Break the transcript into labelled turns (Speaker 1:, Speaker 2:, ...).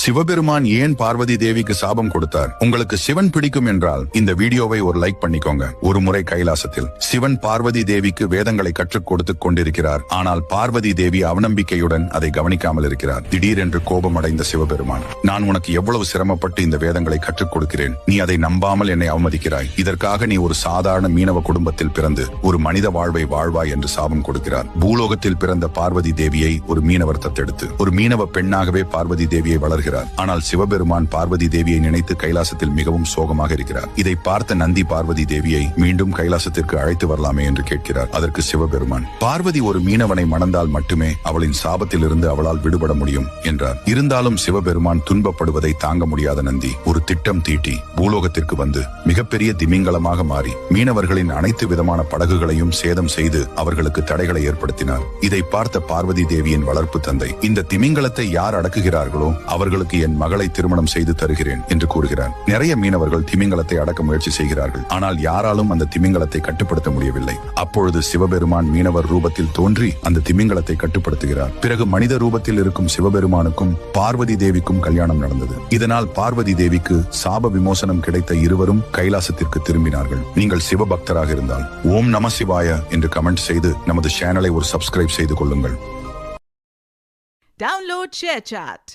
Speaker 1: சிவபெருமான் ஏன் பார்வதி தேவிக்கு சாபம் கொடுத்தார்? உங்களுக்கு சிவன் பிடிக்கும் என்றால் இந்த வீடியோவை ஒரு லைக் பண்ணிக்கோங்க. ஒரு முறை கைலாசத்தில் சிவன் பார்வதி தேவிக்கு வேதங்களை கற்றுக் கொடுத்துக் கொண்டிருக்கிறார். ஆனால் பார்வதி தேவி அவநம்பிக்கையுடன் அதை கவனிக்காமல் இருக்கிறார். திடீரென்று கோபமடைந்த சிவபெருமான், நான் உனக்கு எவ்வளவு சிரமப்பட்டு இந்த வேதங்களை கற்றுக் கொடுக்கிறேன், நீ அதை நம்பாமல் என்னை அவமதிக்கிறாய். இதற்காக நீ ஒரு சாதாரண மீனவ குடும்பத்தில் பிறந்து ஒரு மனித வாழ்வை வாழ்வாய் என்று சாபம் கொடுக்கிறார். பூலோகத்தில் பிறந்த பார்வதி தேவியை ஒரு மீனவர் தத்தெடுத்து ஒரு மீனவ பெண்ணாகவே பார்வதி தேவியை வளர்கிறார். ஆனால் சிவபெருமான் பார்வதி தேவியை நினைத்து கைலாசத்தில் மிகவும் சோகமாக இருக்கிறார். இதை பார்த்த நந்தி பார்வதி தேவியை மீண்டும் கைலாசத்திற்கு அழைத்து வரலாமே என்று கேட்கிறார். அதற்கு சிவபெருமான், பார்வதி ஒரு மீனவனை மணந்தால் மட்டுமே அவளின் சாபத்தில் இருந்து அவளால் விடுபட முடியும் என்றார். இருந்தாலும் சிவபெருமான் துன்பப்படுவதை தாங்க முடியாத நந்தி ஒரு திட்டம் தீட்டி பூலோகத்திற்கு வந்து மிகப்பெரிய திமிங்கலமாக மாறி மீனவர்களின் அனைத்து விதமான படகுகளையும் சேதம் செய்து அவர்களுக்கு தடைகளை ஏற்படுத்தினார். இதை பார்த்த பார்வதி தேவியின் வளர்ப்பு தந்தை, இந்த திமிங்கலத்தை யார் அடக்குகிறார்களோ அவர்களுக்கு என் மகளை திருமணம் செய்து தருகிறேன் என்று கூறுகிறார். நிறைய மீனவர்கள் திமிங்கலத்தை அடக்க முயற்சி செய்கிறார்கள். ஆனால் யாராலும் அந்த திமிங்கலத்தை கட்டுப்படுத்த முடியவில்லை. அப்பொழுது சிவபெருமான் மீனவர் ரூபத்தில் தோன்றி அந்த திமிங்கலத்தை கட்டுப்படுத்துகிறார். பிறகு மனித ரூபத்தில் இருக்கும் சிவபெருமானுக்கும் பார்வதி தேவிக்கும் கல்யாணம் நடந்தது. இதனால் பார்வதி தேவிக்கு சாப விமோசனம் கிடைத்த இருவரும் கைலாசத்திற்கு திரும்பினார்கள். நீங்கள் சிவபக்தராக இருந்தால் ஓம் நம சிவாய என்று கமெண்ட் செய்து நமது சேனலை ஒரு சப்ஸ்கிரைப் செய்து கொள்ளுங்கள்.
Speaker 2: Download ShareChat.